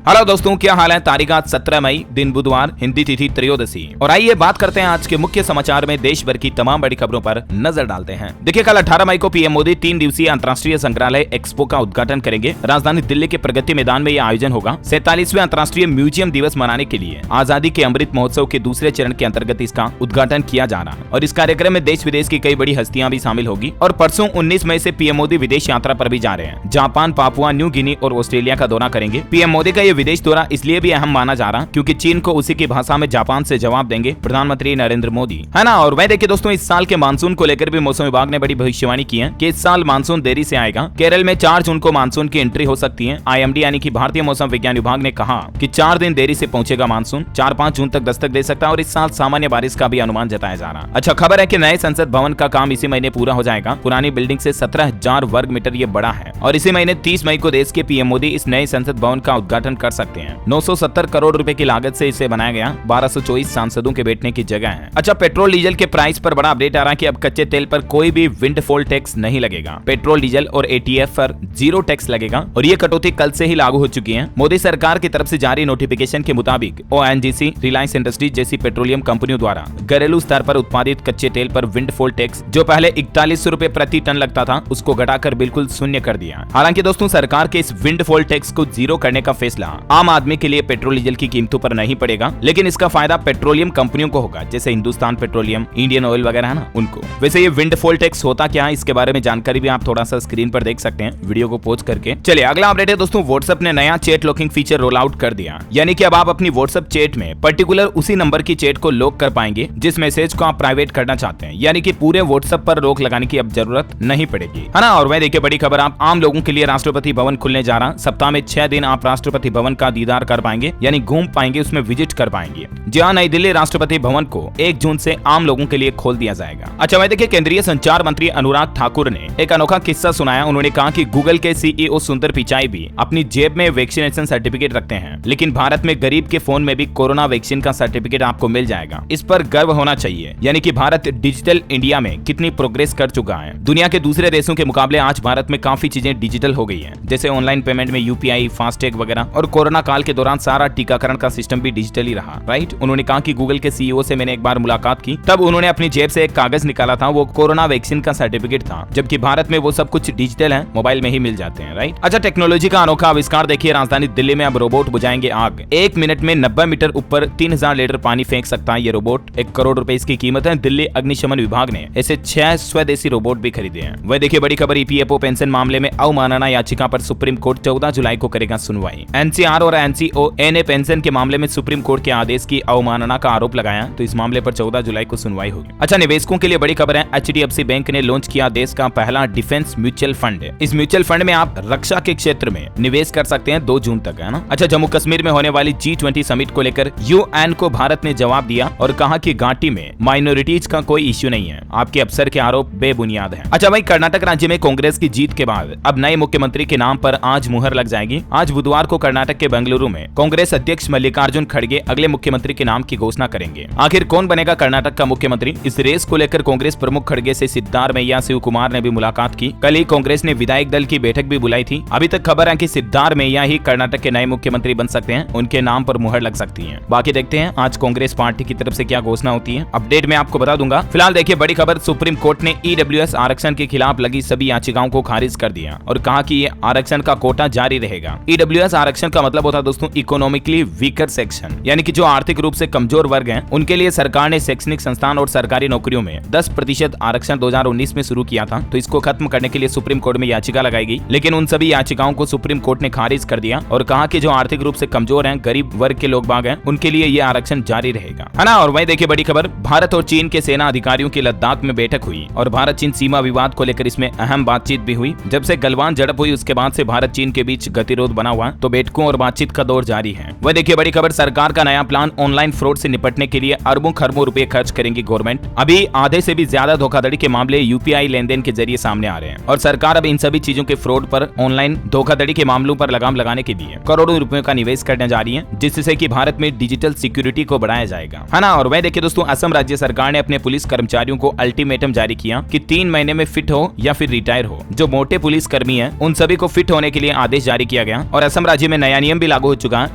Hello दोस्तों, क्या हाल है। तारीख आज 17 मई, दिन बुधवार, हिंदी तिथि त्रयोदशी। और आइए बात करते हैं आज के मुख्य समाचार में देश भर की तमाम बड़ी खबरों पर नजर डालते हैं। देखिए, कल 18 मई को पीएम मोदी 3 दिवसीय अंतर्राष्ट्रीय संग्रहालय एक्सपो का उद्घाटन करेंगे। राजधानी दिल्ली के प्रगति मैदान में यह आयोजन होगा। 47वें अंतर्राष्ट्रीय म्यूजियम दिवस मनाने के लिए आजादी के अमृत महोत्सव के दूसरे चरण के अंतर्गत इसका उद्घाटन किया जा रहा है और इस कार्यक्रम में देश विदेश की कई बड़ी हस्तियां भी शामिल होगी। और परसों 19 मई से पीएम मोदी विदेश यात्रा पर भी जा रहे हैं। जापान, पापुआ न्यू गिनी और ऑस्ट्रेलिया का दौरा करेंगे। पीएम मोदी का ये विदेश दौरा इसलिए भी अहम माना जा रहा क्योंकि चीन को उसी की भाषा में जापान से जवाब देंगे प्रधानमंत्री नरेंद्र मोदी, है ना। और वह देखिए दोस्तों, इस साल के मानसून को लेकर भी मौसम विभाग ने बड़ी भविष्यवाणी की है कि इस साल मानसून देरी से आएगा। केरल में 4 जून को मानसून की एंट्री हो सकती है। आईएमडी यानी कि भारतीय मौसम विज्ञान विभाग ने कहा कि 4 दिन देरी से पहुंचेगा मानसून। 4-5 जून तक दस्तक दे सकता है और इस साल सामान्य बारिश का भी अनुमान जताया जा रहा। अच्छा खबर है कि नए संसद भवन का काम इसी महीने पूरा हो जाएगा। पुरानी बिल्डिंग से 17,000 वर्ग मीटर ये बड़ा है और इसी महीने 30 मई को देश के पीएम मोदी इस नए संसद भवन का उद्घाटन कर सकते हैं। 970 करोड़ रुपए की लागत से इसे बनाया गया। 1224 सांसदों के बैठने की जगह है। अच्छा, पेट्रोल डीजल के प्राइस पर बड़ा अपडेट आ रहा है कि अब कच्चे तेल पर कोई भी विंडफॉल टैक्स नहीं लगेगा। पेट्रोल डीजल और एटीएफ पर 0 टैक्स लगेगा और ये कटौती कल से ही लागू हो चुकी है। मोदी सरकार की तरफ से जारी नोटिफिकेशन के मुताबिक ओएनजीसी, रिलायंस इंडस्ट्रीज जैसी पेट्रोलियम कंपनियों द्वारा घरेलू स्तर पर उत्पादित कच्चे तेल पर विंडफॉल टैक्स जो पहले 4100 रुपए प्रति टन लगता था उसको घटाकर बिल्कुल शून्य कर दिया। हालांकि दोस्तों, सरकार के इस विंडफॉल टैक्स को 0 करने का फैसला आम आदमी के लिए पेट्रोल डीजल की कीमतों पर नहीं पड़ेगा, लेकिन इसका फायदा पेट्रोलियम कंपनियों को होगा, जैसे हिंदुस्तान पेट्रोलियम, इंडियन ऑयल वगैरह है ना, उनको। वैसे ये विंडफॉल टैक्स होता क्या है, इसके बारे में जानकारी भी आप थोड़ा सा स्क्रीन पर देख सकते हैं वीडियो को पॉज करके। चलिए अगला अपडेट है दोस्तों, व्हाट्सएप ने नया chat locking feature roll out कर दिया। यानी कि अब आप अपनी व्हाट्सएप चैट में पर्टिकुलर उसी नंबर की चैट को लॉक कर पाएंगे जिस मैसेज को आप प्राइवेट करना चाहते हैं। यानी कि पूरे व्हाट्सएप पर रोक लगाने की अब जरूरत नहीं पड़ेगी, है ना। और वह देखिए बड़ी खबर, आप आम लोगों के लिए राष्ट्रपति भवन खुलने जा रहा। सप्ताह में 6 दिन आप राष्ट्रपति भवन का दीदार कर पाएंगे, यानी घूम पाएंगे, उसमें विजिट कर पाएंगे। जहां नई दिल्ली राष्ट्रपति भवन को 1 जून से आम लोगों के लिए खोल दिया जाएगा। अच्छा वह देखिए, केंद्रीय संचार मंत्री अनुराग ठाकुर ने एक अनोखा किस्सा सुनाया। उन्होंने कहा कि गूगल के सीईओ सुंदर पिचाई भी अपनी जेब में वैक्सीनेशन सर्टिफिकेट रखते हैं, लेकिन भारत में गरीब के फोन में भी कोरोना वैक्सीन का सर्टिफिकेट आपको मिल जाएगा। इस पर गर्व होना चाहिए। यानी कि भारत डिजिटल इंडिया में कितनी प्रोग्रेस कर चुका है। दुनिया के दूसरे देशों के मुकाबले आज भारत में काफी चीजें डिजिटल हो गई है, जैसे ऑनलाइन पेमेंट में यूपीआई, फास्टैग वगैरह। और कोरोना काल के दौरान सारा टीकाकरण का सिस्टम भी डिजिटल ही रहा, राइट। उन्होंने कहा कि गूगल के सीईओ से मैंने एक बार मुलाकात की, तब उन्होंने अपनी जेब से एक कागज निकाला था, वो कोरोना वैक्सीन का सर्टिफिकेट था, जबकि भारत में वो सब कुछ डिजिटल है, मोबाइल में ही मिल जाते हैं, राइट। अच्छा, टेक्नोलॉजी का अनोखा आविष्कार देखिए, राजधानी दिल्ली में अब रोबोट बुझाएंगे आग। 1 मिनट में 90 मीटर ऊपर 3000 लीटर पानी फेंक सकता है ये रोबोट। 1 करोड़ रुपए इसकी कीमत है। दिल्ली अग्निशमन विभाग ने ऐसे 6 स्वदेशी रोबोट भी खरीदे हैं। वह देखिए बड़ी खबर, ईपीएफओ पेंशन मामले में अवमानना याचिका पर सुप्रीम कोर्ट 14 जुलाई को करेगा सुनवाई। एनसीआर और एनसीओए ने पेंशन के मामले में सुप्रीम कोर्ट के आदेश की अवमानना का आरोप लगाया, तो इस मामले पर 14 जुलाई को सुनवाई होगी। अच्छा, निवेशकों के लिए बड़ी खबर है, एचडीएफसी बैंक ने लॉन्च किया देश का पहला डिफेंस म्यूचुअल फंड। इस म्यूचुअल फंड में आप रक्षा के क्षेत्र में निवेश कर सकते हैं 2 जून तक, है ना। अच्छा, जम्मू कश्मीर में होने वाली G20 समिट को लेकर यूएन को भारत ने जवाब दिया और कहा कि घाटी में माइनॉरिटीज का कोई इश्यू नहीं है, आपके अफसर के आरोप बेबुनियाद हैं। अच्छा भाई, कर्नाटक राज्य में कांग्रेस की जीत के बाद अब नए मुख्यमंत्री के नाम पर आज मुहर लग जाएगी। आज बुधवार को कर्नाटक के बेंगलुरु में कांग्रेस अध्यक्ष मल्लिकार्जुन खड़गे अगले मुख्यमंत्री के नाम की घोषणा करेंगे। आखिर कौन बनेगा कर्नाटक का मुख्यमंत्री, इस रेस को लेकर कांग्रेस प्रमुख खड़गे से सिद्धारमैया शिव कुमार ने भी मुलाकात की। कल ही कांग्रेस ने विधायक दल की बैठक भी बुलाई थी। अभी तक खबर है कि सिद्धारमैया ही कर्नाटक के नए मुख्यमंत्री बन सकते हैं, उनके नाम पर मुहर लग सकती है। बाकी देखते हैं आज कांग्रेस पार्टी की तरफ से क्या घोषणा होती है, अपडेट में आपको बता दूंगा। फिलहाल देखिए बड़ी खबर, सुप्रीम कोर्ट ने ईडब्ल्यूएस आरक्षण के खिलाफ लगी सभी याचिकाओं को खारिज कर दिया और कहा कि ये आरक्षण का कोटा जारी रहेगा। ईडब्ल्यूएस आरक्षण का मतलब होता है दोस्तों इकोनॉमिकली वीकर सेक्शन, यानी कि जो आर्थिक रूप से कमजोर वर्ग हैं, उनके लिए सरकार ने शैक्षणिक संस्थान और सरकारी नौकरियों में 10% आरक्षण 2019 में शुरू किया था। तो इसको खत्म करने के लिए सुप्रीम कोर्ट में याचिका लगाई गई, लेकिन उन सभी याचिकाओं को सुप्रीम कोर्ट ने खारिज कर दिया और कहा कि जो आर्थिक रूप से कमजोर हैं, गरीब वर्ग के लोग बाग हैं, उनके लिए ये आरक्षण जारी रहेगा, है ना। और वहीं देखिए बड़ी खबर, भारत और चीन के सेना अधिकारियों की लद्दाख में बैठक हुई और भारत चीन सीमा विवाद को लेकर इसमें अहम बातचीत भी हुई। जब से गलवान झड़प हुई उसके बाद से भारत चीन के बीच गतिरोध बना हुआ, तो बैठकों और बातचीत का दौर जारी है। वह देखिए बड़ी खबर, सरकार का नया प्लान, ऑनलाइन फ्रॉड से निपटने के लिए अरबों खरबों रुपए खर्च करेंगी गवर्नमेंट। अभी आधे से भी ज्यादा धोखाधड़ी के मामले यूपीआई लेन देन के जरिए सामने आ रहे हैं और सरकार अब इन सभी चीजों के फ्रॉड पर, ऑनलाइन धोखाधड़ी के मामलों पर लगाम लगाने के लिए करोड़ों रुपयों का निवेश करने जा रही है, जिससे कि भारत में डिजिटल सिक्योरिटी को बढ़ाया जाएगा, है ना। और वह देखिए दोस्तों, असम राज्य सरकार ने अपने पुलिस कर्मचारियों को अल्टीमेटम जारी किया कि 3 महीने में फिट हो या फिर रिटायर हो। जो मोटे पुलिस कर्मी हैं, उन सभी को फिट होने के लिए आदेश जारी किया गया और असम राज्य में नया नया नियम भी लागू हो चुका है।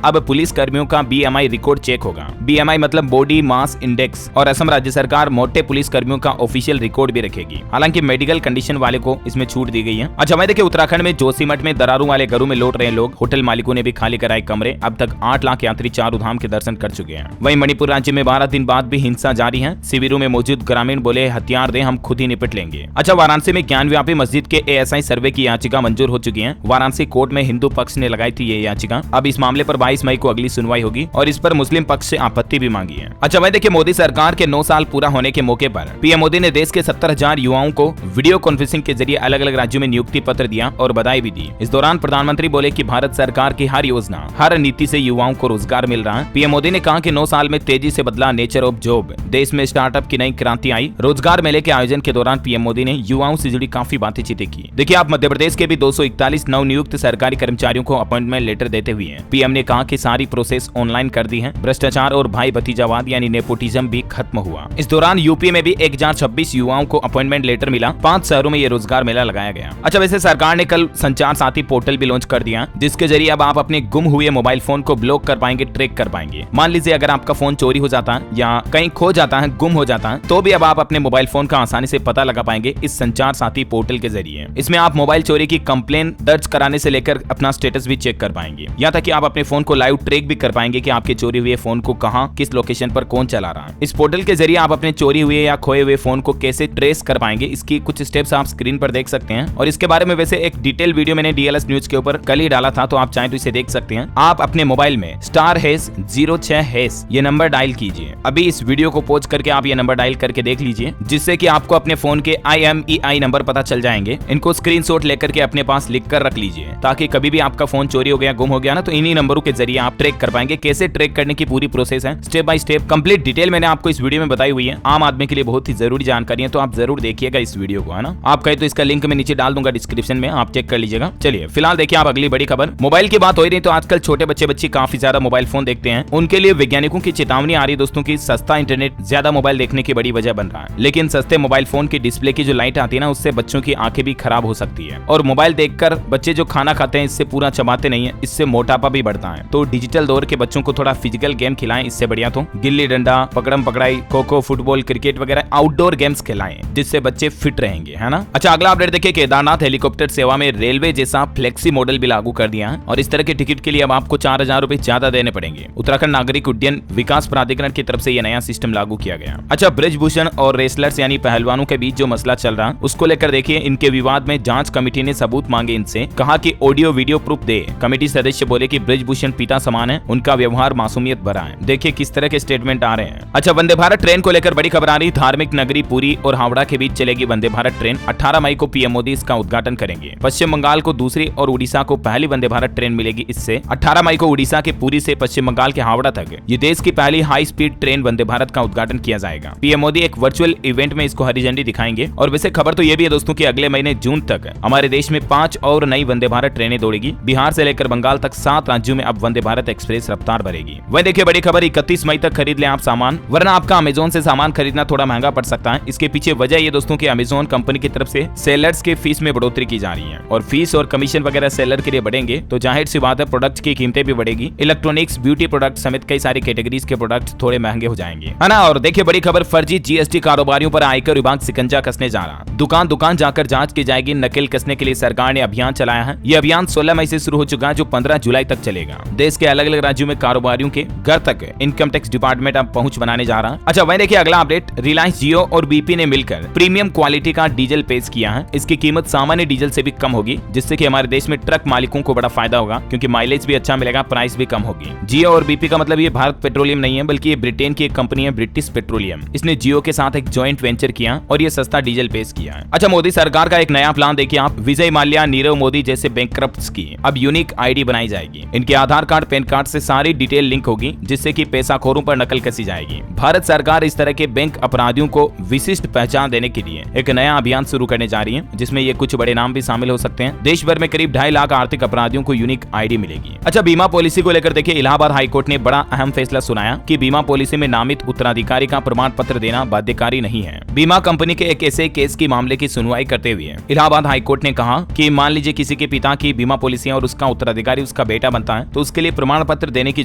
अब पुलिस कर्मियों का BMI रिकॉर्ड चेक होगा। BMI मतलब बॉडी मास इंडेक्स, और असम राज्य सरकार मोटे पुलिस कर्मियों का ऑफिशियल रिकॉर्ड भी रखेगी। हालांकि मेडिकल कंडीशन वाले को इसमें छूट दी गई है। अच्छा वहीं देखिए उत्तराखंड में जोशीमठ में दरारों वाले घरों में लौट रहे लोग, होटल मालिकों ने भी खाली कराए कमरे। अब तक 8 लाख यात्री चारों धाम के दर्शन कर चुके हैं। वहीं मणिपुर राज्य में 12 दिन बाद भी हिंसा जारी है। शिविरों में मौजूद ग्रामीण बोले हथियार दें, हम खुद ही निपट लेंगे। अच्छा वाराणसी में ज्ञानव्यापी मस्जिद के ASI सर्वे की याचिका मंजूर हो चुकी है। वाराणसी कोर्ट में हिंदू पक्ष ने लगाई थी ये याचिका। अब इस मामले पर 22 मई को अगली सुनवाई होगी और इस पर मुस्लिम पक्ष से आपत्ति भी मांगी है। अच्छा वहीं देखिए मोदी सरकार के 9 साल पूरा होने के मौके पर PM मोदी ने देश के 70,000 युवाओं को वीडियो कॉन्फ्रेंसिंग के जरिए अलग अलग राज्यों में नियुक्ति पत्र दिया और बधाई भी दी। इस दौरान प्रधानमंत्री बोले कि भारत सरकार की हर योजना, हर नीति से युवाओं को रोजगार मिल रहा है। PM मोदी ने कहा कि 9 साल में तेजी से बदला नेचर ऑफ जॉब, देश में स्टार्टअप की नई क्रांति आई। रोजगार मेले के आयोजन के दौरान PM मोदी ने युवाओं से जुड़ी काफी बातचीतें की। देखिए आप मध्य प्रदेश के भी 241 नवनियुक्त सरकारी कर्मचारियों को अपॉइंटमेंट लेटर देते हुए हैं। PM ने कहा कि सारी प्रोसेस ऑनलाइन कर दी है। भ्रष्टाचार और भाई भतीजावाद यानी नेपोटिज्म भी खत्म हुआ। इस दौरान यूपी में भी 1026 युवाओं को अपॉइंटमेंट लेटर मिला। 5 शहरों में ये रोजगार मेला लगाया गया। अच्छा वैसे सरकार ने कल संचार साथी पोर्टल भी लॉन्च कर दिया, जिसके जरिए अब आप अपने गुम हुए मोबाइल फोन को ब्लॉक कर पाएंगे, ट्रैक कर पाएंगे। मान लीजिए अगर आपका फोन चोरी हो जाता है या कहीं खो जाता है, गुम हो जाता है, तो भी अब आप अपने मोबाइल फोन का आसानी से पता लगा पाएंगे इस संचार साथी पोर्टल के जरिए। इसमें आप मोबाइल चोरी की कंप्लेन दर्ज कराने से लेकर अपना स्टेटस भी चेक कर पाएंगे। यहाँ तक कि आप अपने फोन को लाइव ट्रैक भी कर पाएंगे कि आपके चोरी हुए फोन को कहां, किस लोकेशन पर कौन चला रहा है। इस पोर्टल के जरिए आप अपने चोरी हुए या खोए हुए फोन को कैसे ट्रेस कर पाएंगे, इसकी कुछ स्टेप्स आप स्क्रीन पर देख सकते हैं। और इसके बारे में वैसे एक डिटेल वीडियो मैंने DLS न्यूज के ऊपर कल ही डाला था, तो आप चाहें तो इसे देख सकते हैं। आप अपने मोबाइल में *#06# ये नंबर डायल कीजिए। अभी इस वीडियो को पॉज करके आप ये नंबर डायल करके देख लीजिए, जिससे कि आपको अपने फोन के IMEI नंबर पता चल जाएंगे। इनको स्क्रीनशॉट लेकर के अपने पास लिख कर रख लीजिए, ताकि कभी भी आपका फोन चोरी हो गया, गुम हो गया ना, तो इन्हीं नंबरों के जरिए आप ट्रैक कर पाएंगे। कैसे ट्रैक करने की पूरी प्रोसेस है, step by step complete detail मैंने आपको इस वीडियो में बताई हुई है। आम आदमी के लिए बहुत ही जरूरी जानकारी है, तो आप जरूर देखिएगा इस वीडियो को, है ना। आप कहे तो इसका लिंक मैं नीचे डाल दूंगा डिस्क्रिप्शन में, आप चेक कर लीजिएगा। चलिए फिलहाल देखिए आप अगली बड़ी खबर। मोबाइल की बात हो रही है तो आजकल छोटे बच्चे काफी ज्यादा मोबाइल फोन देखते हैं। उनके लिए वैज्ञानिकों की चेतावनी आ रही है दोस्तों की सस्ता इंटरनेट ज्यादा मोबाइल देखने की बड़ी वजह बन रहा है। लेकिन सस्ते मोबाइल फोन की डिस्प्ले की जो लाइट आती है ना, उससे बच्चों की आंखें भी खराब हो सकती है। और मोबाइल देखकर बच्चे जो खाना खाते हैं इससे पूरा चबाते नहीं है, इससे मोटापा भी बढ़ता है। तो डिजिटल दौर के बच्चों को थोड़ा फिजिकल गेम खिलाएं, इससे बढ़िया तो गिल्ली डंडा, पकड़म पकड़ाई, खो खो, फुटबॉल, क्रिकेट वगैरह आउटडोर गेम्स खिलाएं, जिससे बच्चे फिट रहेंगे, है ना। अच्छा अगला अपडेट देखिए, केदारनाथ हेलीकॉप्टर सेवा में रेलवे जैसा फ्लेक्सी मॉडल भी लागू कर दिया है और इस तरह के टिकट के लिए अब आपको 4,000 रुपए ज्यादा देने पड़ेंगे। उत्तराखंड नागरिक उड्डयन विकास प्राधिकरण की तरफ से यह नया सिस्टम लागू किया गया। अच्छा ब्रिजभूषण और रेसलर्स यानी पहलवानों के बीच जो मसला चल रहा उसको लेकर देखिए, इनके विवाद में जांच कमेटी ने सबूत मांगे इनसे, कहा कि ऑडियो वीडियो प्रूफ दे। कमेटी सदस्य बोले कि ब्रिजभूषण पिता समान है, उनका व्यवहार मासूमियत भरा है। देखिए किस तरह के स्टेटमेंट आ रहे हैं। अच्छा वंदे भारत ट्रेन को लेकर बड़ी खबर आ रही। धार्मिक नगरी पुरी और हावड़ा के बीच चलेगी वंदे भारत ट्रेन। 18 मई को PM मोदी इसका उद्घाटन करेंगे। पश्चिम बंगाल को दूसरी और उड़ीसा को पहली वंदे भारत ट्रेन मिलेगी इससे। 18 मई को उड़ीसा के पुरी से पश्चिम बंगाल के हावड़ा तक ये देश की पहली high speed train Vande Bharat का उद्घाटन किया जाएगा। PM मोदी एक वर्चुअल इवेंट में इसको हरी झंडी दिखाएंगे। और वैसे खबर तो ये भी है दोस्तों कि अगले महीने जून तक हमारे देश में 5 और नई वंदे भारत ट्रेनें दौड़ेगी। बिहार से लेकर बंगाल तक 7 राज्यों में अब वंदे भारत एक्सप्रेस रफ्तार भरेगी। वह देखिए बड़ी खबर, 31 मई तक खरीद ले आप सामान, वरना आपका अमेजोन से सामान खरीदना थोड़ा महंगा पड़ सकता है। इसके पीछे वजह ये दोस्तों की अमेजोन कंपनी की तरफ से सेलर्स के फीस में बढ़ोतरी की जा रही है और फीस और कमीशन वगैरह सेलर के लिए बढ़ेंगे तो जाहिर सी बात है प्रोडक्ट की कीमतें भी बढ़ेगी। इलेक्ट्रॉनिक्स, ब्यूटी प्रोडक्ट समेत कई सारी कैटेगरीज के प्रोडक्ट थोड़े महंगे हो जाएंगे, है ना। और देखिए बड़ी खबर, फर्जी GST कारोबारियों पर आयकर विभाग शिकंजा कसने जा रहा। दुकान दुकान जाकर जांच की जाएगी। नकल कसने के लिए सरकार ने अभियान चलाया है। ये अभियान 16 मई से शुरू हो चुका है, जो 15 जुलाई तक चलेगा। देश के अलग अलग राज्यों में कारोबारियों के घर तक इनकम टैक्स डिपार्टमेंट अब पहुंच बनाने जा रहा है। अच्छा वहीं देखिए अगला अपडेट, रिलायंस जियो और BP ने मिलकर प्रीमियम क्वालिटी का डीजल पेश किया है। इसकी कीमत सामान्य डीजल से भी कम होगी, जिससे कि हमारे देश में ट्रक मालिकों को बड़ा फायदा होगा, क्योंकि माइलेज भी अच्छा मिलेगा, प्राइस भी कम होगी। जियो और BP का मतलब ये भारत पेट्रोलियम नहीं है, बल्कि ये ब्रिटेन की एक कंपनी है, ब्रिटिश पेट्रोलियम। इसने जियो के साथ एक ज्वाइंट वेंचर किया और ये सस्ता डीजल पेश किया है। अच्छा मोदी सरकार का एक नया प्लान देखिए आप, विजय माल्या, नीरव मोदी जैसे बैंकक्रप्ट्स की अब यूनिक ID बनाई जाएगी। इनके आधार कार्ड, पैन कार्ड से सारी डिटेल लिंक होगी, जिससे कि पैसाखोरों पर नकल कसी जाएगी। भारत सरकार इस तरह के बैंक अपराधियों को विशिष्ट पहचान देने के लिए एक नया अभियान शुरू करने जा रही है, जिसमें ये कुछ बड़े नाम भी शामिल हो सकते हैं। देश भर में करीब 2.5 लाख आर्थिक अपराधियों को यूनिक ID मिलेगी। अच्छा बीमा पॉलिसी को लेकर देखिए, इलाहाबाद हाईकोर्ट ने बड़ा अहम फैसला सुनाया कि बीमा पॉलिसी में नामित उत्तराधिकारी का प्रमाण पत्र देना बाध्यकारी नहीं है। बीमा कंपनी के एक ऐसे केस की मामले की सुनवाई करते हुए इलाहाबाद हाईकोर्ट ने कहा कि मान लीजिए किसी के पिता की बीमा पॉलिसी और उसका उत्तराधिकारी डॉक्टर्स का बेटा बनता है तो उसके लिए प्रमाण पत्र देने की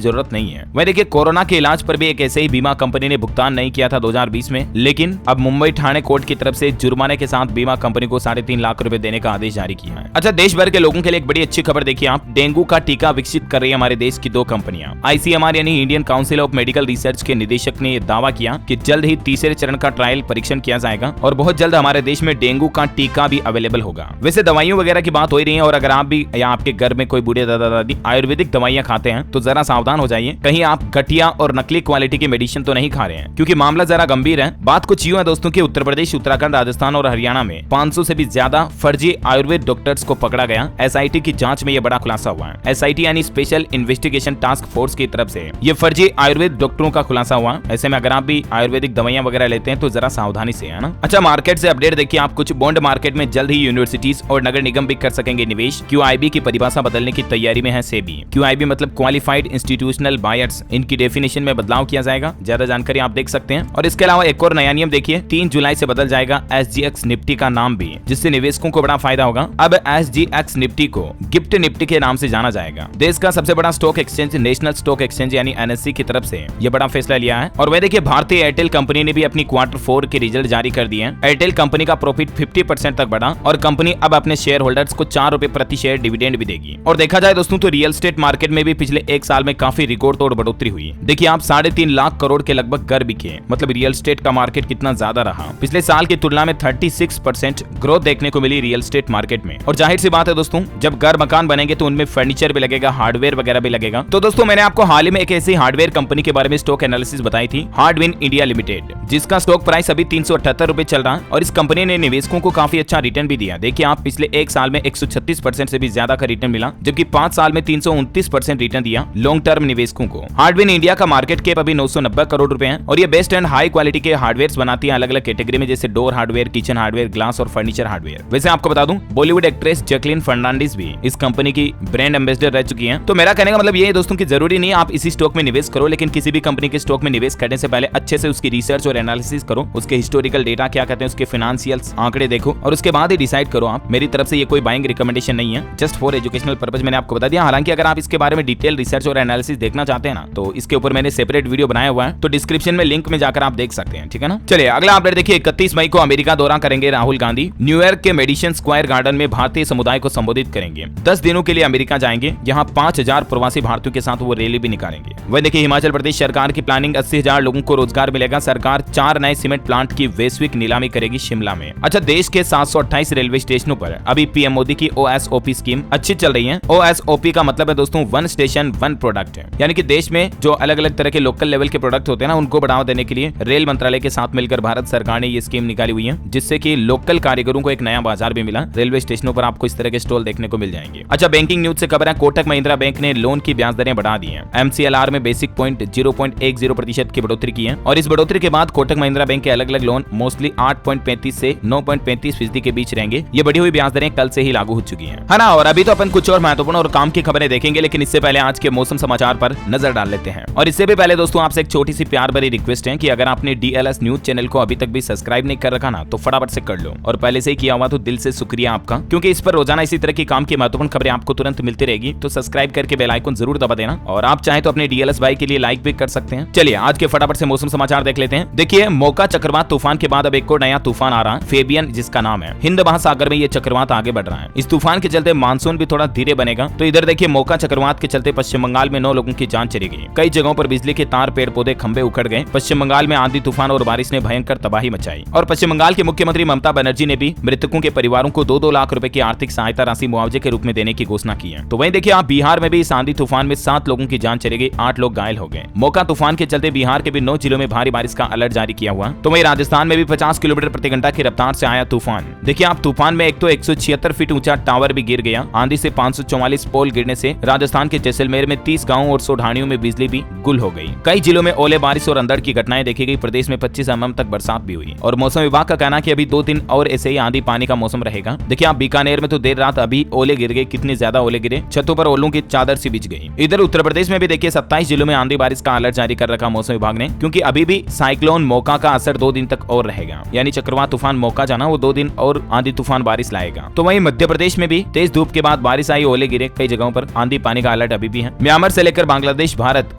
जरूरत नहीं है। वह देखिए कोरोना के इलाज पर भी एक ऐसे ही बीमा कंपनी ने भुगतान नहीं किया था 2020 में, लेकिन अब मुंबई ठाणे कोर्ट की तरफ से जुर्माने के साथ बीमा कंपनी को 3.5 लाख रुपए देने का आदेश जारी किया है। अच्छा, देश भर के लोगों के लिए एक बड़ी अच्छी खबर देखिए आप, डेंगू का टीका विकसित कर रही है हमारे देश की 2 कंपनियां। ICMR यानी Indian council of medical research के निदेशक ने दावा किया कि जल्द ही तीसरे चरण का ट्रायल परीक्षण किया जाएगा और बहुत जल्द हमारे देश में डेंगू का टीका भी अवेलेबल होगा। वैसे दवाइयों वगैरह की बात हो रही है और अगर आप भी या आपके घर में कोई बूढ़े दादा दादी आयुर्वेदिक दवाइयां खाते हैं तो जरा सावधान हो जाइए, कहीं आप घटिया और नकली क्वालिटी की मेडिसिन तो नहीं खा रहे हैं, क्योंकि मामला जरा गंभीर है। बात कुछ यूं है दोस्तों कि उत्तर प्रदेश, उत्तराखंड, राजस्थान और हरियाणा में 500 से भी ज्यादा फर्जी आयुर्वेद डॉक्टर्स को पकड़ा गया। SIT की जांच में यह बड़ा खुलासा हुआ है। SIT यानी स्पेशल इन्वेस्टिगेशन टास्क फोर्स की तरफ से ये फर्जी आयुर्वेद डॉक्टरों का खुलासा हुआ। ऐसे में अगर आप भी आयुर्वेदिक दवाइयां वगैरह लेते हैं तो जरा सावधानी से, है ना। अच्छा, मार्केट से अपडेट देखिए आप, कुछ बॉन्ड मार्केट में जल्द ही यूनिवर्सिटीज और नगर निगम भी कर सकेंगे निवेश। QIB की परिभाषा बदलने की तैयारी में है सेबी। QIB मतलब क्वालिफाइड इंस्टीट्यूशनल बायर्स, इनकी डेफिनेशन में बदलाव किया जाएगा। ज्यादा जानकारी आप देख सकते हैं। और इसके अलावा एक और नया नियम देखिए, 3 जुलाई से बदल जाएगा SGX निफ्टी का नाम भी, जिससे निवेशकों को बड़ा फायदा होगा। अब SGX निफ्टी को गिफ्ट निफ्टी के नाम से जाना जाएगा। देश का सबसे बड़ा stock exchange national stock exchange यानी NSE की तरफ से यह बड़ा फैसला लिया है। और वह देखिए भारतीय एयरटेल कंपनी ने भी अपनी Q4 के रिजल्ट जारी कर दिए हैं। एयरटेल कंपनी का प्रॉफिट 50% तक बढ़ा और कंपनी अब अपने शेयर होल्डर्स को 4 रुपए प्रति शेयर डिविडेंड भी देगी। और देखा जाए दोस्तों तो रियल एस्टेट मार्केट में भी पिछले 1 साल में काफी रिकॉर्ड तोड़ बढ़ोतरी हुई। देखिए आप 3.5 लाख करोड़ के लगभग घर बिके, मतलब रियल एस्टेट का मार्केट कितना ज्यादा रहा। पिछले साल की तुलना में 36% ग्रोथ देखने को मिली रियल एस्टेट मार्केट में। और जाहिर सी बात है दोस्तों, जब घर मकान बनेंगे तो उनमें फर्नीचर भी लगेगा, हार्डवेयर वगैरह भी लगेगा। तो दोस्तों मैंने आपको हाल ही में एक ऐसी हार्डवेयर कंपनी के बारे में स्टॉक एनालिसिस बताई थी, हार्डविन इंडिया लिमिटेड, जिसका स्टॉक प्राइस अभी 378 रुपए चल रहा है। और इस कंपनी ने निवेशकों को काफी अच्छा रिटर्न भी दिया। देखिए आप पिछले 1 साल में 136% से भी ज्यादा का रिटर्न मिला, जबकि 5 साल में 329% रिटर्न दिया लॉन्ग टर्म निवेशकों को। हार्डविन इंडिया का मार्केट कैप अभी 990 करोड़ रुपए है और ये बेस्ट एंड हाई क्वालिटी के हार्डवेयर बनाती है अलग अलग कैटेगरी में, जैसे door hardware, kitchen hardware, glass और फर्नीचर हार्डवेयर। वैसे आपको बता दूं, बॉलीवुड एक्ट्रेस जैकलीन फर्नांडिस भी इस कंपनी की ब्रांड एम्बेसडर रह चुकी हैं। तो मेरा कहने का मतलब ये है दोस्तों कि जरूरी नहीं आप इसी स्टॉक में निवेश करो, लेकिन किसी भी कंपनी के स्टॉक में निवेश करने से पहले अच्छे से उसकी रिसर्च और एनालिसिस करो, उसके हिस्टोरिकल डेटा क्या कहते हैं, उसके फाइनेंशियल्स आंकड़े देखो और उसके बाद ही डिसाइड करो आप। मेरी तरफ से ये कोई बाइंग रिकमेंडेशन नहीं है, जस्ट फॉर एजुकेशनल पर्पस मैंने आपको बता दिया। हालांकि अगर आप इसके बारे में डिटेल रिसर्च और एनालिसिस देखना चाहते हैं ना, तो इसके ऊपर मैंने सेपरेट वीडियो बनाया हुआ है, तो डिस्क्रिप्शन में लिंक में जाकर आप देख सकते हैं, ठीक है ना। चलिए अगला अपडेट देखिए, 31 मई को अमेरिका दौरा करेंगे राहुल गांधी। न्यूयॉर्क के मेडिसन स्क्वायर गार्डन में भारतीय समुदाय को संबोधित करेंगे। 10 दिनों के लिए अमेरिका जाएंगे, यहाँ 5000 प्रवासी भारतीयों के साथ वो रैली भी निकालेंगे। वह देखिए हिमाचल प्रदेश सरकार की प्लानिंग, 80,000 लोगों को रोजगार मिलेगा। सरकार 4 नए सीमेंट प्लांट की वैश्विक नीलामी करेगी शिमला में। अच्छा, देश के 728 रेलवे स्टेशनों पर अभी पीएम मोदी की OSOP स्कीम अच्छी चल रही है। OSOP का मतलब है दोस्तों वन स्टेशन वन प्रोडक्ट, यानी कि देश में जो अलग अलग तरह के लोकल लेवल के प्रोडक्ट होते हैं ना, उनको बढ़ावा देने के लिए रेल मंत्रालय के साथ मिलकर भारत सरकार ने ये स्कीम निकाली हुई है, जिससे कि लोकल कारीगरों को एक नया बाजार भी मिला। रेलवे स्टेशनों पर आपको इस तरह के स्टॉल देखने को मिल जाएंगे। अच्छा, बैंकिंग न्यूज से खबर है, कोटक महिंद्रा बैंक ने लोन की ब्याज दरें बढ़ा दी हैं। MCLR में बेसिक पॉइंट 0.10% की बढ़ोतरी की है और इस बढ़ोतरी के बाद कोटक महिंद्रा बैंक के अलग अलग लोन मोस्टली 8.35 से 9.35% के बीच रहेंगे। ये बढ़ी हुई ब्याज दरें कल से ही लागू हो चुकी है ना। और अभी तो अपन कुछ और महत्वपूर्ण और काम की खबरें देखेंगे, लेकिन इससे पहले आज के मौसम समाचार पर नजर डाल लेते हैं। और इससे भी पहले दोस्तों आपसे एक छोटी सी प्यार भरी रिक्वेस्ट है कि अगर आपने DLS न्यूज चैनल को अभी तक भी सब्सक्राइब नहीं कर रखा ना, तो फटाफट से कर लो, और पहले से ही किया हुआ तो दिल से शुक्रिया आपका, क्योंकि इस पर रोजाना इसी तरह की काम की महत्वपूर्ण खबरें आपको तुरंत मिलती रहेगी। तो सब्सक्राइब करके बेल आइकन जरूर दबा देना, और आप चाहे तो अपने DLS भाई के लिए लाइक भी कर सकते हैं। चलिए आज के फटाफट से मौसम समाचार देख लेते हैं। देखिए मोका चक्रवात तूफान के बाद अब एक और नया तूफान आ रहा है, फेबियन जिसका नाम है। हिंद महासागर में ये चक्रवात आगे बढ़ रहा है। इस तूफान के चलते मानसून भी थोड़ा धीरे बनेगा। तो इधर देखिए मोका चक्रवात के चलते पश्चिम बंगाल में 9 लोगों की जान चली गई। कई जगहों पर बिजली के तार, पेड़ पौधे, खंभे उखड़ गए। पश्चिम बंगाल में आंधी तूफान और बारिश ने भयंकर तबाही मचाई। और पश्चिम बंगाल के मुख्यमंत्री ममता बनर्जी ने भी मृतकों के परिवारों को 2-2 लाख रुपए की आर्थिक सहायता राशि मुआवजे के रूप में देने की घोषणा की है। तो वहीं देखिए आप बिहार में भी इस आंधी तूफान में 7 लोगों की जान चली गई, 8 लोग घायल हो गए। मोका तूफान के चलते बिहार के भी 9 जिलों में भारी बारिश का अलर्ट जारी किया हुआ। तो वहीं राजस्थान में भी 50 किलोमीटर प्रति घंटा की रफ्तार से आया तूफान। देखिए आप तूफान में एक तो 176 फीट ऊंचा टावर भी गिर गया। आंधी से 544 पोल गिरने से राजस्थान के जैसलमेर में 30 गांवों और 100 ढाणियों में बिजली भी गुल हो गई। कई जिलों में ओले बारिश और अंधड़ की घटनाएं देखी गई। प्रदेश में 25 mm तक बरसात भी हुई। और मौसम विभाग का कहना है कि अभी 2 दिन और ऐसे ही आंधी पानी का मौसम रहेगा। देखिए आप बीकानेर में तो देर रात अभी ओले गिर गए, कितने ज्यादा ओले गिरे, छतों पर ओलों की चादर सी बिछ गई। इधर उत्तर प्रदेश में भी देखिए 27 जिलों में आंधी बारिश का अलर्ट जारी कर रखा मौसम विभाग ने, क्योंकि अभी भी साइक्लोन मोका का असर 2 दिन तक और रहेगा। यानी चक्रवात तूफान मोका जाना वो 2 दिन और आंधी तूफान बारिश लाएगा। तो वहीं मध्य प्रदेश में भी तेज धूप के बाद बारिश आई, ओले गिरे, कई जगहों पर आंधी पानी का अलर्ट अभी भी है। म्यांमार से लेकर बांग्लादेश, भारत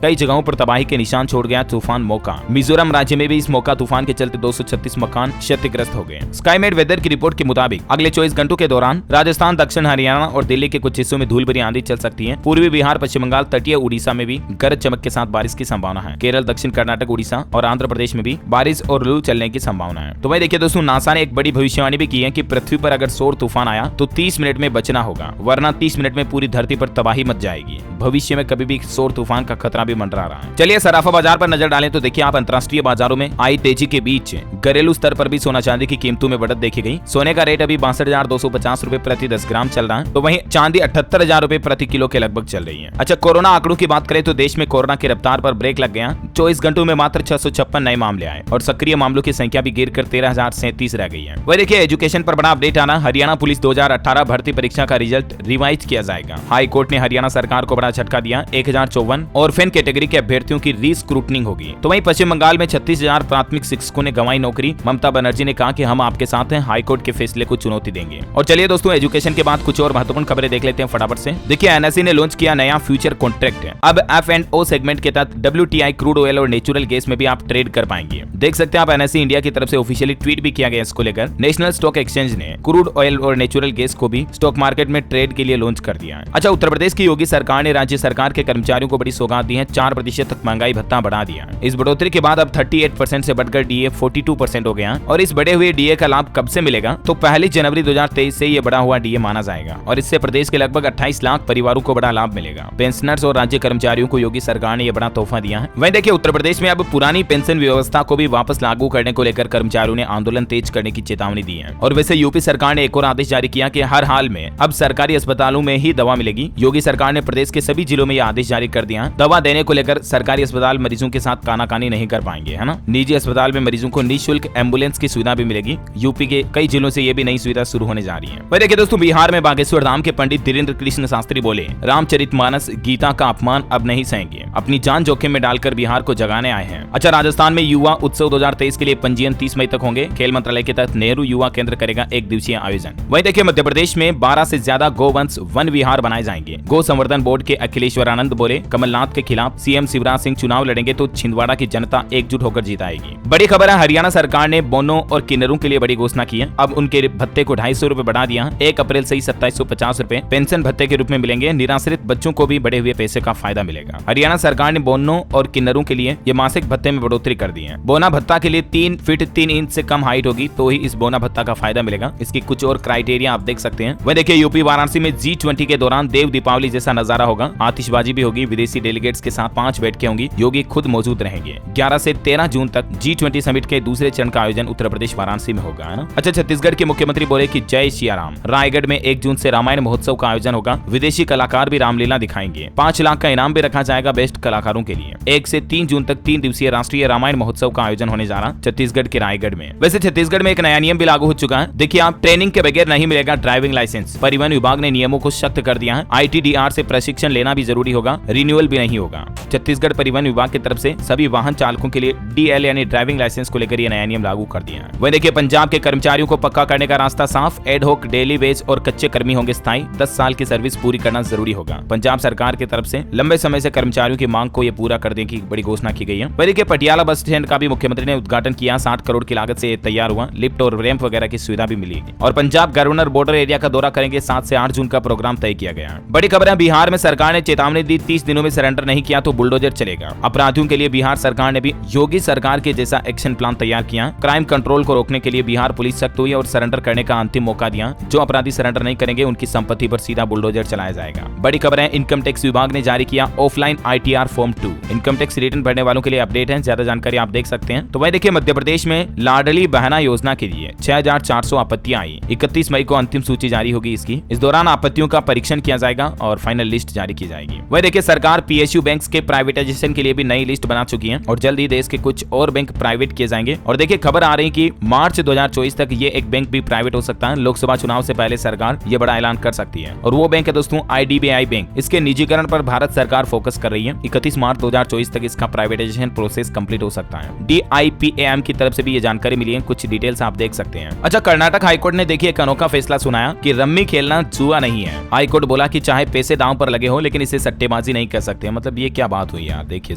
कई जगहों पर तबाही के निशान छोड़ गया तूफान मोका। मिजोरम राज्य में भी इस मोका तूफान के चलते 236 मकान क्षतिग्रस्त हो गए। स्काईमेट वेदर की रिपोर्ट के मुताबिक अगले 24 घंटों के दौरान राजस्थान, दक्षिण हरियाणा और दिल्ली के कुछ हिस्सों में धूल भरी आंधी चल सकती है। पूर्वी बिहार, पश्चिम बंगाल, तटीय उड़ीसा में भी गरज चमक के साथ बारिश की संभावना है। केरल, दक्षिण कर्नाटक, उड़ीसा और आंध्र प्रदेश में भी बारिश और लू चलने की संभावना है। तो वही देखिए दोस्तों, नासा ने एक बड़ी भविष्यवाणी भी की है कि पृथ्वी पर अगर सौर तूफान आया तो 30 मिनट में बचना होगा, वरना 30 मिनट में पूरी धरती पर तबाही मच जाएगी। भविष्य में कभी भी सौर तूफान का खतरा भी मंडरा रहा है। चलिए सराफा बाजार पर नजर डालें तो देखिए आप, अंतर्राष्ट्रीय बाजारों में आई तेजी के बीच घरेलू स्तर पर भी सोना चांदी की कीमतों में बढ़त देखी गई। सोने का रेट अभी 62,250 रुपए प्रति 10 ग्राम चल रहा है, तो वहीं चांदी 78,000 रुपए प्रति किलो के लगभग चल रही है। अच्छा, कोरोना आंकड़ों की बात करें तो देश में कोरोना की रफ्तार पर ब्रेक लग गया। 24 घंटों में मात्र 656 नए मामले आए और सक्रिय मामलों की संख्या भी गिरकर 13,037 रह गई है। वही देखिए एजुकेशन पर बड़ा अपडेट आना, हरियाणा पुलिस 2018 भर्ती परीक्षा का रिजल्ट रिवाइज किया जाएगा। हाई कोर्ट ने हरियाणा सरकार को बड़ा झटका दिया। 1054 और फेन कैटेगरी के अभ्यर्थियों की रीस्क्रूटनिंग होगी। तो वहीं पश्चिम बंगाल में 36,000 प्राथमिक शिक्षकों ने गंवाई नौकरी। ममता बनर्जी ने कहा कि हम आपके साथ हैं, हाईकोर्ट के फैसले को चुनौती देंगे। और चलिए दोस्तों, एजुकेशन के बाद कुछ और महत्वपूर्ण खबरें देख लेते हैं फटाफट से। देखिए एनएसई ने लॉन्च किया नया फ्यूचर कॉन्ट्रैक्ट। अब F&O सेगमेंट के तहत WTI क्रूड ऑयल और नेचुरल गैस में भी आप ट्रेड कर पाएंगे। देख सकते हैं आप, एनएसई इंडिया की तरफ से ऑफिशियली ट्वीट भी किया गया इसको लेकर। नेशनल स्टॉक एक्सचेंज ने क्रूड ऑयल और नेचुरल गैस को भी स्टॉक मार्केट में ट्रेड के लिए लॉन्च कर दिया है। अच्छा, उत्तर प्रदेश की योगी सरकार ने राज्य सरकार के कर्मचारियों को बड़ी सौगात दी है। 4% तक महंगाई भत्ता बढ़ा दिया। इस बढ़ोतरी के बाद अब 38% से बढ़कर डीए 42% हो गया। और इस बढ़े हुए डीए का लाभ कब से मिलेगा तो 1 जनवरी 2023 से ये बढ़ा हुआ डीए माना जाएगा और इससे प्रदेश के लगभग 28 लाख परिवारों को बड़ा लाभ मिलेगा। पेंशनर्स और राज्य कर्मचारियों को योगी सरकार ने यह बड़ा तोहफा दिया है। वहीं देखिए उत्तर प्रदेश में अब पुरानी पेंशन व्यवस्था को भी वापस लागू करने को लेकर कर्मचारियों ने आंदोलन तेज करने की चेतावनी दी है। और वैसे यूपी सरकार ने एक और आदेश जारी किया कि हर हाल में अब सरकारी अस्पतालों में ही दवा मिलेगी। योगी सरकार ने प्रदेश के सभी जिलों में यह आदेश जारी कर दिया। दवा देने को लेकर सरकारी अस्पताल मरीजों के साथ कानाकानी नहीं कर पाएंगे, है ना। निजी अस्पताल में मरीजों को निःशुल्क एम्बुलेंस की सुविधा भी मिलेगी। यूपी के कई जिलों से ये भी नई सुविधा शुरू होने जा रही है। वही देखिए दोस्तों, बिहार में बागेश्वर धाम के पंडित धीरेन्द्र कृष्ण शास्त्री बोले, रामचरितमानस गीता का अपमान अब नहीं सहेंगे। अपनी जान जोखिम में डालकर बिहार को जगाने आए हैं। अच्छा, राजस्थान में युवा उत्सव 2023 के लिए पंजीयन 30 मई तक होंगे। खेल मंत्रालय के तहत नेहरू युवा केंद्र करेगा 1 दिवसीय आयोजन। वहीं देखिए मध्य प्रदेश में 12 से ज्यादा गोवंश वन विहार बनाए जाएंगे। गो संवर्धन बोर्ड के अखिलेश्वर आनंद बोले, कमलनाथ के खिलाफ सीएम शिवराज सिंह चुनाव लड़ेंगे तो छिंदवाड़ा की जनता एकजुट होकर जीताएगी। बड़ी खबर है, हरियाणा सरकार ने बोनो और किन्नरों के लिए बड़ी घोषणा की है। अब उनके भत्ते को 250 रुपए बढ़ा दिया। 1 अप्रैल से ही 2750 रुपए पेंशन भत्ते के रूप में मिलेंगे। निराश्रित बच्चों को भी बढ़े हुए पैसे का फायदा मिलेगा। हरियाणा सरकार ने बोनो और किन्नरों के लिए ये मासिक भत्ते में बढ़ोतरी कर दी है। बोना भत्ता के लिए 3 फीट 3 इंच से कम हाइट होगी तो ही इस बोना भत्ता का फायदा मिलेगा। इसकी कुछ और क्राइटेरिया आप देख सकते हैं। वह देखिए यूपी वाराणसी में G20 के दौरान देव दीपावली जैसा नजारा होगा। आतिशबाजी भी होगी। विदेशी डेलीगेट्स के साथ 5 बैठकें होंगी। योगी खुद मौजूद रहेंगे। 11 से 13 जून तक G20 समिट के दूसरे चरण का आयोजन उत्तर प्रदेश वाराणसी में होगा, है ना। अच्छा, छत्तीसगढ़ के मुख्यमंत्री बोले कि जय सिया राम। रायगढ़ में 1 जून से रामायण महोत्सव का आयोजन होगा। विदेशी कलाकार भी रामलीला दिखाएंगे। 5 लाख का इनाम भी रखा जाएगा बेस्ट कलाकारों के लिए। 1 से 3 जून तक 3 दिवसीय राष्ट्रीय रामायण महोत्सव का आयोजन होने जा रहा छत्तीसगढ़ के रायगढ़ में। वैसे छत्तीसगढ़ में एक नया नियम भी लागू हो चुका है। देखिए आप, ट्रेनिंग के बगैर नहीं मिलेगा ड्राइविंग लाइसेंस। परिवहन विभाग ने नियमों को सख्त कर दिया है। ITDR से प्रशिक्षण लेना भी जरूरी होगा। रिन्यूअल भी नहीं होगा। छत्तीसगढ़ परिवहन विभाग की तरफ से सभी वाहन चालकों के लिए DL यानी ड्राइविंग लाइसेंस को लेकर यह नया नियम लागू कर दिया है। वहीं देखिए पंजाब के कर्मचारियों को पक्का करने का रास्ता साफ। एडहॉक, डेली वेज और कच्चे कर्मी होंगे स्थायी। 10 साल की सर्विस पूरी करना जरूरी होगा। पंजाब सरकार की तरफ से लंबे समय से कर्मचारियों की मांग को यह पूरा करने की बड़ी घोषणा की गई है। वहीं देखिए पटियाला बस स्टैंड का भी मुख्यमंत्री ने उद्घाटन किया। 60 करोड़ की लागत से तैयार हुआ। लिफ्ट और रैंप वगैरह की सुविधा भी मिलेगी। और पंजाब गवर्नर बॉर्डर एरिया का दौरा करेंगे। 7 से 8 जून का प्रोग्राम तय किया गया है। बड़ी खबर है, बिहार में सरकार ने चेतावनी दी, 30 दिनों में सरेंडर नहीं किया तो बुलडोजर चलेगा। अपराधियों के लिए बिहार सरकार ने भी योगी सरकार के जैसा एक्शन प्लान तैयार किया। क्राइम कंट्रोल को रोकने के लिए बिहार पुलिस सख्त हुई और सरेंडर करने का अंतिम मौका दिया। जो अपराधी सरेंडर नहीं करेंगे उनकी संपत्ति पर सीधा बुलडोजर चलाया जाएगा। बड़ी खबर है, इनकम टैक्स विभाग ने जारी किया offline ITR form 2। Income tax return भरने वालों के लिए अपडेट है। ज्यादा जानकारी आप देख सकते हैं। तो वही देखिए मध्य प्रदेश में लाडली बहना योजना के लिए 6400 आपत्तियां आई। 31 मई को अंतिम सूची जारी होगी इसकी। इस दौरान आपत्तियों का परीक्षण किया जाएगा और फाइनल लिस्ट जारी की जाएगी। वही देखिए सरकार PSU बैंक्स के प्राइवेटाइजेशन के लिए भी नई लिस्ट बना चुकी है और जल्द ही देश के कुछ और बैंक प्राइवेट किए जाएंगे। और देखिए खबर आ रही है कि मार्च 2024 तक ये एक बैंक भी प्राइवेट हो सकता है। लोकसभा चुनाव से पहले सरकार ये बड़ा ऐलान कर सकती है और वो बैंक है दोस्तों IDBI बैंक। इसके निजीकरण पर भारत सरकार फोकस कर रही है। 31 मार्च 2024 तक इसका प्राइवेटाइजेशन प्रोसेस कंप्लीट हो सकता है। DIPAM की तरफ से भी ये जानकारी मिली है, कुछ डिटेल्स आप देख सकते हैं। अच्छा, कर्नाटक हाईकोर्ट ने देखिए एक अनोखा फैसला सुनाया कि रम्मी खेलना जुआ नहीं है। हाईकोर्ट बोला कि चाहे पैसे दांव पर लगे हो लेकिन इसे सट्टेबाजी नहीं कर सकते। मतलब ये क्या बात हुई यार, देखिए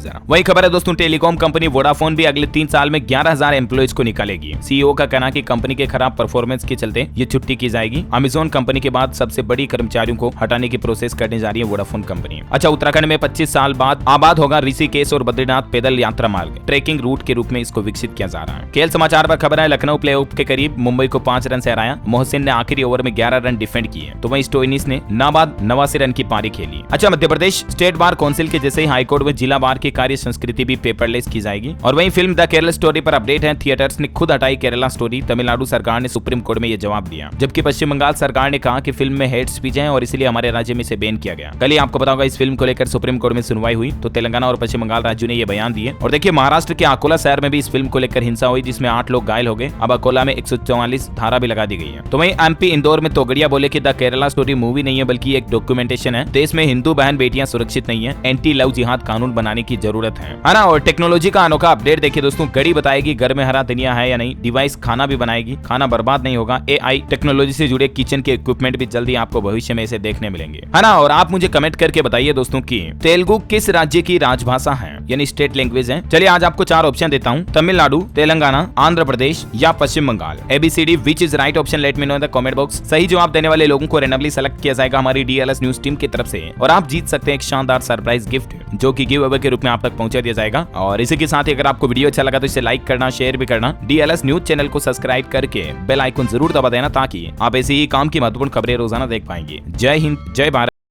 जरा। वही खबर है दोस्तों, टेलीकॉम कंपनी वोडाफोन भी अगले 3 साल में 11,000 एम्प्लॉइज को निकालेगी। CEO का कहना कि कंपनी के खराब परफॉर्मेंस के चलते ये छुट्टी की जाएगी। अमेजोन कंपनी के बाद सबसे बड़ी कर्मचारियों को हटाने की प्रोसेस करने जा रही है वोडाफोन कंपनी। अच्छा, उत्तराखंड में 25 साल बाद आबाद होगा ऋषिकेश और बद्रीनाथ पैदल यात्रा मार्ग। ट्रेकिंग रूट के रूप में इसको विकसित किया जा रहा है। खेल समाचार पर खबर है, लखनऊ प्लेऑफ के करीब मुंबई को 5 रन से हराया। मोहसिन ने आखिरी ओवर में 11 रन डिफेंड किए, तो वहीं स्टोइनिस ने नाबाद 89 रन की पारी खेली। अच्छा, Madhya Pradesh state bar council के जैसे ही हाईकोर्ट में जिला बार की कार्य संस्कृति भी पेपरलेस की जाएगी। और वहीं फिल्म द केरला स्टोरी पर अपडेट है, थिएटर्स ने खुद हटाई केरला स्टोरी। तमिलनाडु सरकार ने सुप्रीम कोर्ट में यह जवाब दिया, जबकि पश्चिम बंगाल सरकार ने कहा कि फिल्म में हेट स्पीच है और इसलिए हमारे राज्य में इसे बैन किया गया। कल ही आपको बताऊंगा इस फिल्म को लेकर सुप्रीम कोर्ट में सुनवाई हुई, तो तेलंगाना और पश्चिम बंगाल राज्यों ने यह बयान दिए। और देखिए, महाराष्ट्र के अकोला शहर में भी इस फिल्म को लेकर हिंसा हुई, जिसमें 8 लोग घायल हो गए। अब अकोला में 144 धारा भी लगा दी गई है। तो वहीं MP इंदौर में तोगड़िया बोले कि द केरला स्टोरी मूवी नहीं है बल्कि एक डॉक्यूमेंटेशन है। देश में हिंदू बहन बेटियां सुरक्षित नहीं है, एंटी लव जिहाद कानून बनाने की जरूरत है ना। और टेक्नोलॉजी का अनोखा अपडेट देखिए दोस्तों, घड़ी बताएगी घर में हरा धनिया है या नहीं। डिवाइस खाना भी बनाएगी, खाना बर्बाद नहीं होगा। AI टेक्नोलॉजी से जुड़े किचन के इक्विपमेंट भी जल्दी आपको भविष्य में इसे देखने मिलेंगे, है ना। और आप मुझे कमेंट करके बताइए दोस्तों कि तेलुगु किस राज्य की राजभाषा है, यानी स्टेट लैंग्वेज है। चलिए आज आपको 4 ऑप्शन देता हूँ, तमिलनाडु, तेलंगाना, आंध्र प्रदेश या Paschim Bangal. ABCD which is right option, let me know in the comment box. सही जवाब देने वाले लोगों को रैंडमली सेलेक्ट किया जाएगा हमारी DLS न्यूज टीम की तरफ से, और आप जीत सकते हैं एक शानदार सरप्राइज गिफ्ट, जो कि गिव अवे के रूप में आप तक पहुंचा दिया जाएगा। और इसी के साथ ही अगर आपको वीडियो अच्छा लगा तो इसे लाइक करना, शेयर भी करना। DLS न्यूज चैनल को सब्सक्राइब करके बेल आइकन जरूर दबा देना, ताकि आप ऐसी ही काम की महत्वपूर्ण खबरें रोजाना देख पाएंगे। जय हिंद, जय भारत।